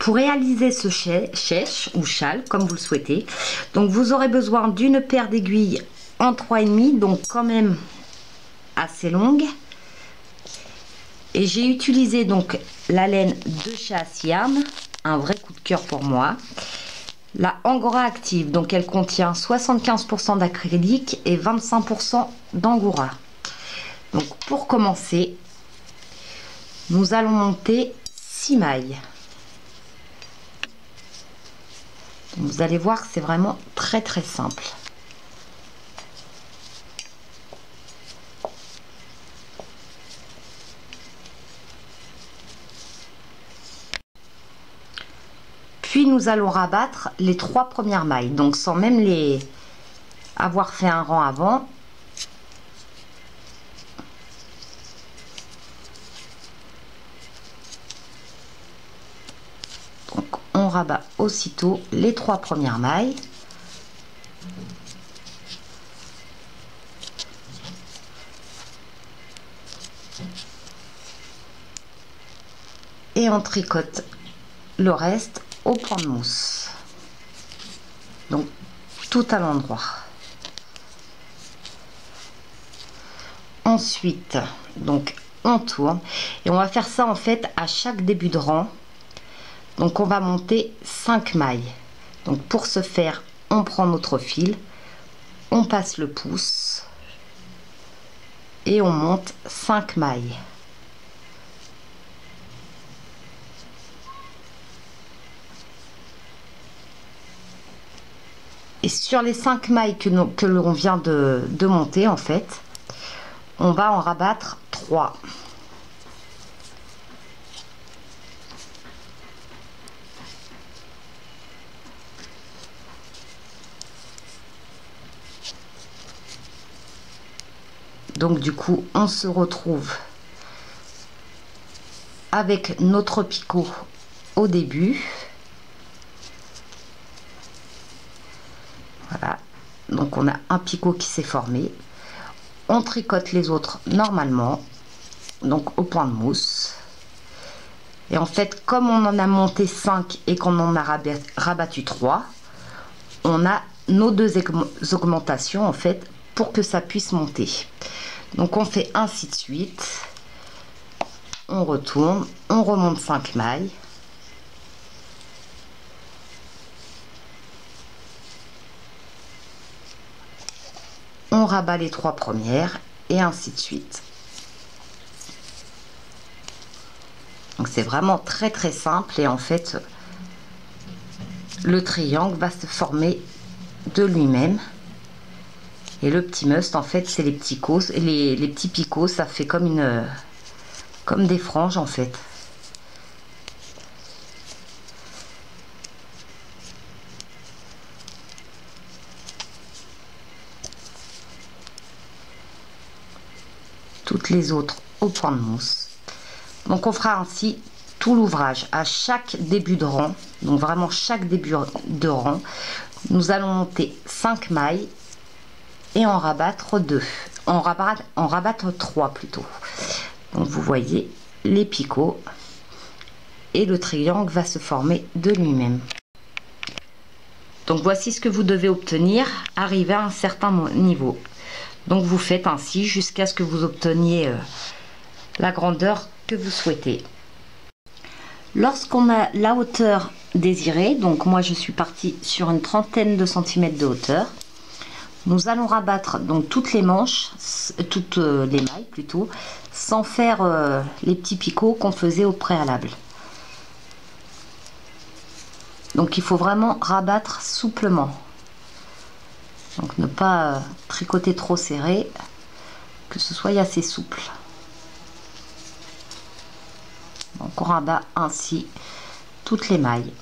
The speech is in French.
pour réaliser ce chèche ou châle, comme vous le souhaitez, donc vous aurez besoin d'une paire d'aiguilles en 3,5, donc quand même assez longue. Et j'ai utilisé donc la laine de chez Assiam, un vrai coup de cœur pour moi. La Angora Active, donc elle contient 75% d'acrylique et 25% d'Angora. Donc pour commencer, nous allons monter 6 mailles. Donc, vous allez voir, c'est vraiment très simple. Puis nous allons rabattre les 3 premières mailles, donc sans même les avoir fait un rang avant. Donc on rabat aussitôt les 3 premières mailles. Et on tricote le reste au point de mousse, donc tout à l'endroit. Ensuite donc on tourne et on va faire ça en fait à chaque début de rang. Donc on va monter 5 mailles. Donc pour ce faire, on prend notre fil, on passe le pouce et on monte 5 mailles. Et sur les 5 mailles que l'on vient de monter, en fait, on va en rabattre 3. Donc du coup, on se retrouve avec notre picot au début. Voilà, donc on a un picot qui s'est formé. On tricote les autres normalement, donc au point de mousse. Et en fait, comme on en a monté 5 et qu'on en a rabattu 3, on a nos 2 augmentations en fait pour que ça puisse monter. Donc on fait ainsi de suite. On retourne, on remonte 5 mailles. On rabat les 3 premières et ainsi de suite. Donc c'est vraiment très simple et en fait le triangle va se former de lui-même. Et le petit must en fait c'est les petits cos, les petits picots, ça fait comme des franges en fait. Toutes les autres au point de mousse. Donc on fera ainsi tout l'ouvrage à chaque début de rang. Donc vraiment chaque début de rang, nous allons monter 5 mailles et en rabattre 2. En rabattre 3 plutôt. Donc vous voyez les picots et le triangle va se former de lui-même. Donc voici ce que vous devez obtenir arrivé à un certain niveau. Donc vous faites ainsi jusqu'à ce que vous obteniez la grandeur que vous souhaitez. Lorsqu'on a la hauteur désirée, donc moi je suis partie sur une trentaine de centimètres de hauteur, nous allons rabattre donc toutes les manches, toutes les mailles plutôt, sans faire les petits picots qu'on faisait au préalable. Donc il faut vraiment rabattre souplement. Donc ne pas tricoter trop serré, que ce soit assez souple. Donc on rabat ainsi toutes les mailles.